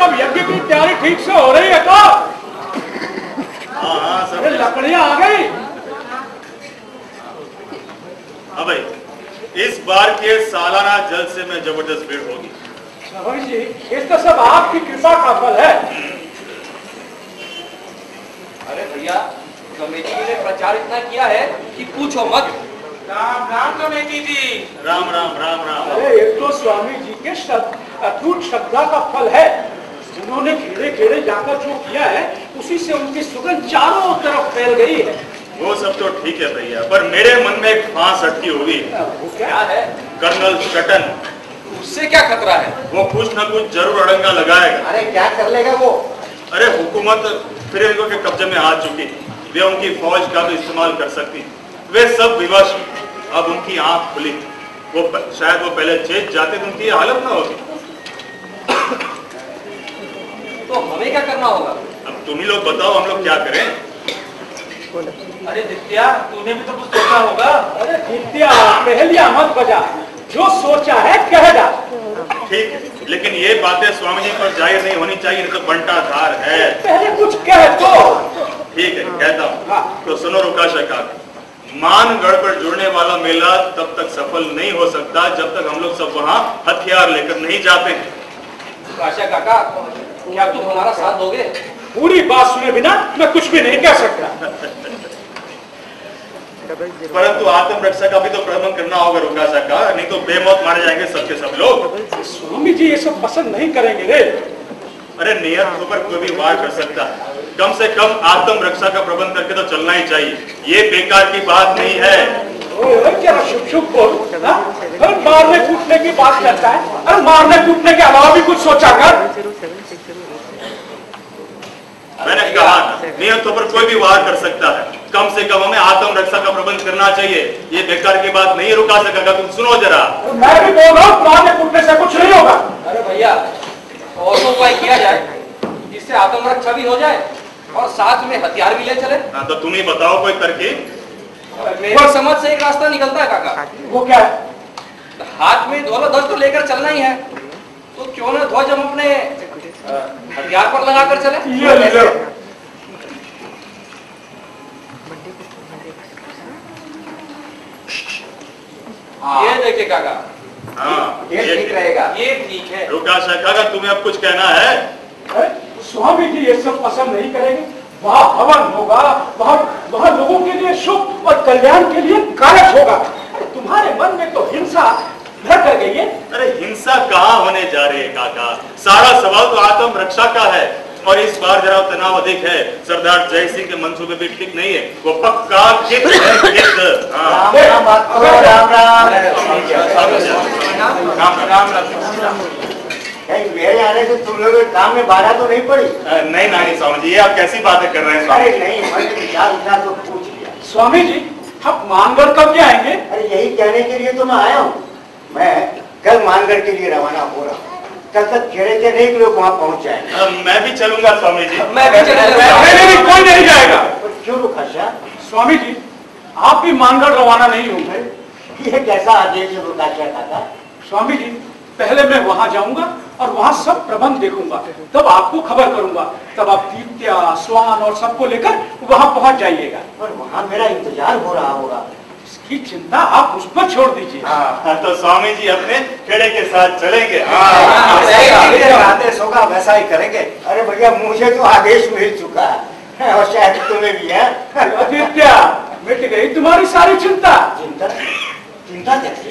सब यज्ञ की तैयारी ठीक से हो रही है तो? हाँ सब लकड़ियां आ गई। हाँ भाई, इस बार के सालाना जलसे में जबरदस्त भीड़ होगी। स्वामी जी, इस तो सब आपकी कृपा का फल है। अरे भैया, कमेटी ने प्रचार इतना किया है कि पूछो मत। राम राम कमेटी जी। राम राम राम राम। अरे एक तो स्वामी जी के अटूट श्रद्धा का फल है। उन्होंने घेरे घेरे जाकर जो किया है, उसी से उनकी सुगंध चारों तरफ फैल गई है। वो सब तो ठीक है भैया, पर मेरे मन में एक फांस अटकी हुई है। वो क्या है? कर्नल स्टटन, उससे क्या खतरा है? वो कुछ न कुछ जरूर अड़ंगा लगाएगा। अरे क्या कर लेगा वो? अरे हुकूमत फिर इनको के कब्जे में आ चुकी, वे उनकी फौज का भी इस्तेमाल कर सकती। वे सब विवश, अब उनकी आंख खुली। वो शायद वो पहले चेत जाते तो उनकी हालत ना होती। तो हमें क्या करना होगा? अब तुम ही लोग बताओ, हम लोग क्या करें? अरे दित्या, तूने भी तो कुछ सोचा होगा। अरे दित्या, पहलिया मत बजा, जो सोचा है कह जा। ठीक है, लेकिन ये बातें स्वामी जी पर जाहिर नहीं होनी चाहिए, नहीं तो बंटा धार है। पहले कुछ कह तो। ठीक है, कहता हूँ। तो सुनो रुकाशा का, मानगढ़ पर जुड़ने वाला मेला तब तक सफल नहीं हो सकता जब तक हम लोग सब वहाँ हथियार लेकर नहीं जाते। काशा काका, क्या तुम हमारा साथ दोगे? पूरी बात सुने बिना मैं कुछ भी नहीं कह सकता। परंतु आत्मरक्षा का भी तो प्रबंध करना होगा रुकाशा का, नहीं तो बेमौत मारे जाएंगे सबके सब लोग। स्वामी जी ये सब पसंद नहीं करेंगे रे। अरे नियत पर कोई भी वार कर सकता है, कम से कम आत्मरक्षा का प्रबंध करके तो चलना ही चाहिए। ये बेकार की बात नहीं है। क्या शुभ शुभ बोल, अरे मारने कूटने की बात करता है। अरे मारने कूटने के अलावा भी कुछ सोचा कर। मैंने कहा नियतों पर कोई भी वार कर सकता है, कम से कम हमें आत्मरक्षा का प्रबंध करना चाहिए। ये बेकार की बात नहीं रुका सकेगा। तुम सुनो जरा। मैं भी बोल रहा हूँ, मारने कूटने से कुछ नहीं होगा। अरे भैया, और तो उपाय किया जाए जिससे आत्मरक्षा भी हो जाए और साथ में हथियार भी ले चले। हाँ, तो तुम ही बताओ कोई तरकीब। मेरी समझ से एक रास्ता निकलता है काका। वो क्या है? हाथ में ध्वज ध्वज तो लेकर चलना ही है, तो क्यों ना ध्वज हम अपने हथियार पर लगाकर चले। ये देखिए काका, हाँ, ये ठीक रहेगा। ये ठीक है। रुकाशा काका, तुम्हें अब कुछ कहना है? स्वामी जी ये सब पसंद नहीं करेंगे। वहाँ हवन होगा, वहाँ लोगों के लिए शुभ और कल्याण के लिए कारक होगा। तुम्हारे मन में तो हिंसा भर कर गई है। अरे हिंसा कहाँ होने जा रही है काका, सारा सवाल तो आत्मरक्षा का है। और इस बार जरा तनाव अधिक है। सरदार जय सिंह के मंसूबे भी ठीक नहीं है। वो पक्का कित है, कित। हाँ। राम कहीं मेरे आने से तुम लोग काम में बाधा तो नहीं पड़ी? नहीं नहीं स्वामी जी, ये आप कैसी बातें कर रहे हैं स्वामी? अरे नहीं, मैंने विचार इतना तो पूछ लिया। स्वामी जी, आप मानगढ़ कब के आएंगे? अरे यही कहने के लिए तो मैं आया हूँ। मैं कल मानगढ़ के लिए रवाना हो रहा हूँ। कल तक घेरे के नहीं लोग वहाँ पहुँच जाएंगे। मैं भी चलूंगा स्वामी जी। मैं भी चलूंगा। नहीं, कोई नहीं जाएगा। क्यों रुकाशा? स्वामी जी, आप भी मानगढ़ रवाना नहीं होंगे। ये कैसा आदेश है रुकाशा काका? स्वामी जी, पहले मैं वहां जाऊंगा और वहां सब प्रबंध देखूंगा, तब आपको खबर करूंगा। तब आप दीप्त्या, स्वान और सबको लेकर वहां पहुंच जाइएगा। पर वहाँ मेरा इंतजार हो रहा होगा। इसकी चिंता आप उस पर छोड़ दीजिए। हाँ, तो स्वामी जी अपने खेड़े के साथ चलेंगे। आदेश होगा वैसा ही करेंगे। अरे भैया, मुझे तो आदेश मिल चुका है और शायद तुम्हें भी है। दीप्त्या, मिट गई तुम्हारी सारी चिंता। चिंता? चिंता कैसी?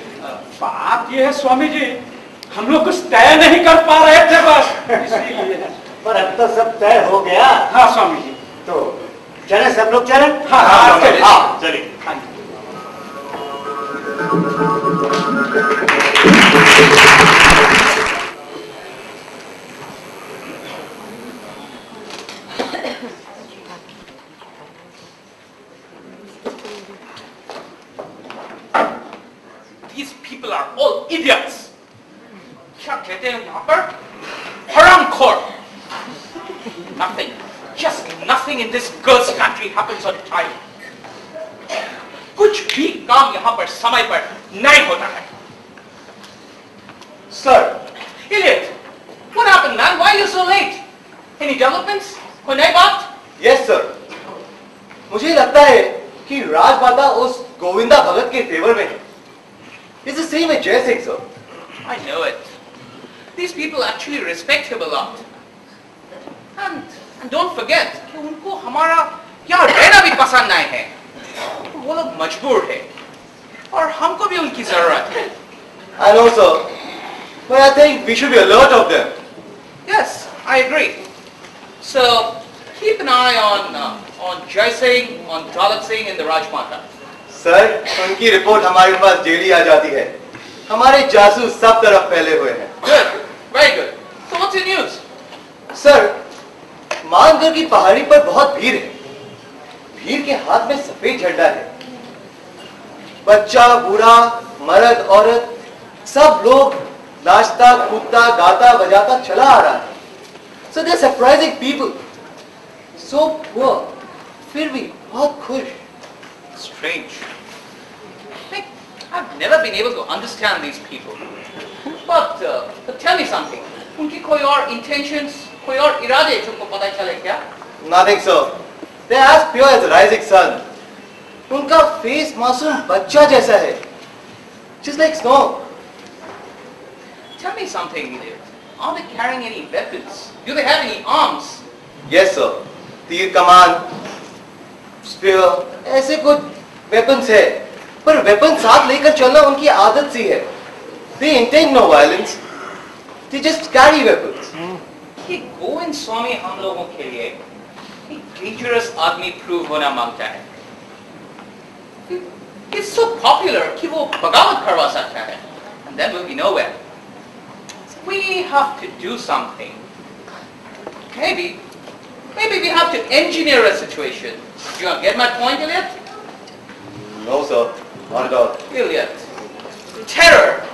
बात यह है स्वामी जी, हम लोग कुछ तय नहीं कर पा रहे थे बस, इसीलिए। पर अब तो सब तय हो गया। हाँ स्वामी जी। तो चले सब लोग चले? हाँ, चलिए। These people are all idiots. क्या कहते हैं यहाँ पर? हरामखोर। Nothing, just nothing in this girl's country happens on time. कुछ भी काम यहाँ पर समय पर नहीं होता है। Sir, Idiot, what happened, man? Why are you so late? any developments? कोई नई बात? यस सर, मुझे लगता है कि राजमाता उस गोविंदा भगत के फेवर में है। It's the same as Jai Singh, sir. I know it. These people actually respect him a lot. And don't forget कि उनको हमारा यहाँ रहना भी पसंद नहीं है। वो लोग मजबूर है और हमको भी उनकी जरूरत है। I know, sir, but I think we should be alert of them. Yes, I agree. So keep an eye on Jai Singh, on Dalit Singh and the Rajmata. Sir, उनकी रिपोर्ट हमारे पास डेली आ जाती है। हमारे जासूस सब तरफ फैले हुए हैं। Good, very good. So what's the news? Sir, Mangarh की पहाड़ी पर बहुत भीड़ है। भीड़ के हाथ में सफेद झंडा है। बच्चा, बूढ़ा, मर्द, औरत, सब लोग नाचता, कूदता, गाता, बजाता चला आ रहा है। So they're surprising people. So poor, फिर भी बहुत खुश। Strange. I've never been able to understand these people. But tell me something. उनकी कोई और intentions, कोई और इरादे तुमको पता चले क्या? Nothing, sir. They're as pure as the rising sun. उनका फेस मासूम बच्चा जैसा है, just like snow. Tell me something, Elliot. Are they carrying any weapons? Do they have any arms? Yes, sir. तीर कमान, स्पीयर, ऐसे कुछ वेपन्स है, पर वेपन साथ लेकर चलना उनकी आदत सी है। They intend no violence. They just carry weapons. ये गोविंद स्वामी हम लोगों के लिए एक डेंजरस आदमी प्रूव होना मांगता है। He's so popular कि वो बगावत करवा सकता है, and then we'll be nowhere. So we have to do something. Maybe we have to engineer a situation. Do you get my point, Elliot? No, sir. Not at all. Elliot, terror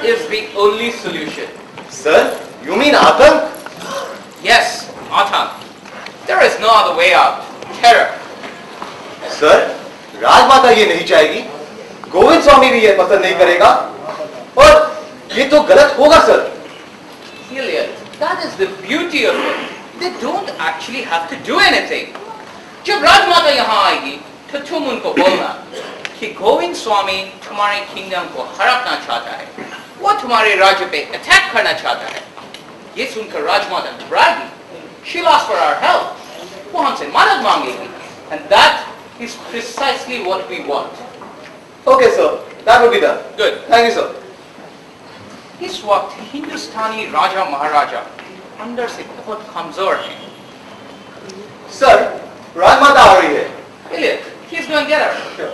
is the only solution. Sir, you mean आतंक? Yes, Atank. There is no other way out. Terror. Sir, Rajmata ये नहीं चाहेगी, गोविंद स्वामी भी ये पसंद नहीं करेगा, और ये तो गलत होगा sir. Elliot, that is the beauty of it. They don't actually have to do anything. जब राजमाता यहाँ आएगी, तो तुम उनको बोलना कि गोविंद स्वामी तुम्हारे किंगडम को हड़पना चाहता है, वो तुम्हारे राज्य पे अटैक करना चाहता है। ये सुनकर राजमाता घबराएगी, she'll ask for our help, वो हमसे मदद मांगेगी, and that is precisely what we want. Okay, sir. That will be done. Good. Thank you, sir. इस वक्त हिंदुस्तानी राजा महाराजा अंदर से बहुत कमजोर हैं। सर, राजमाता आ रही है। Elliot, he's going to get her.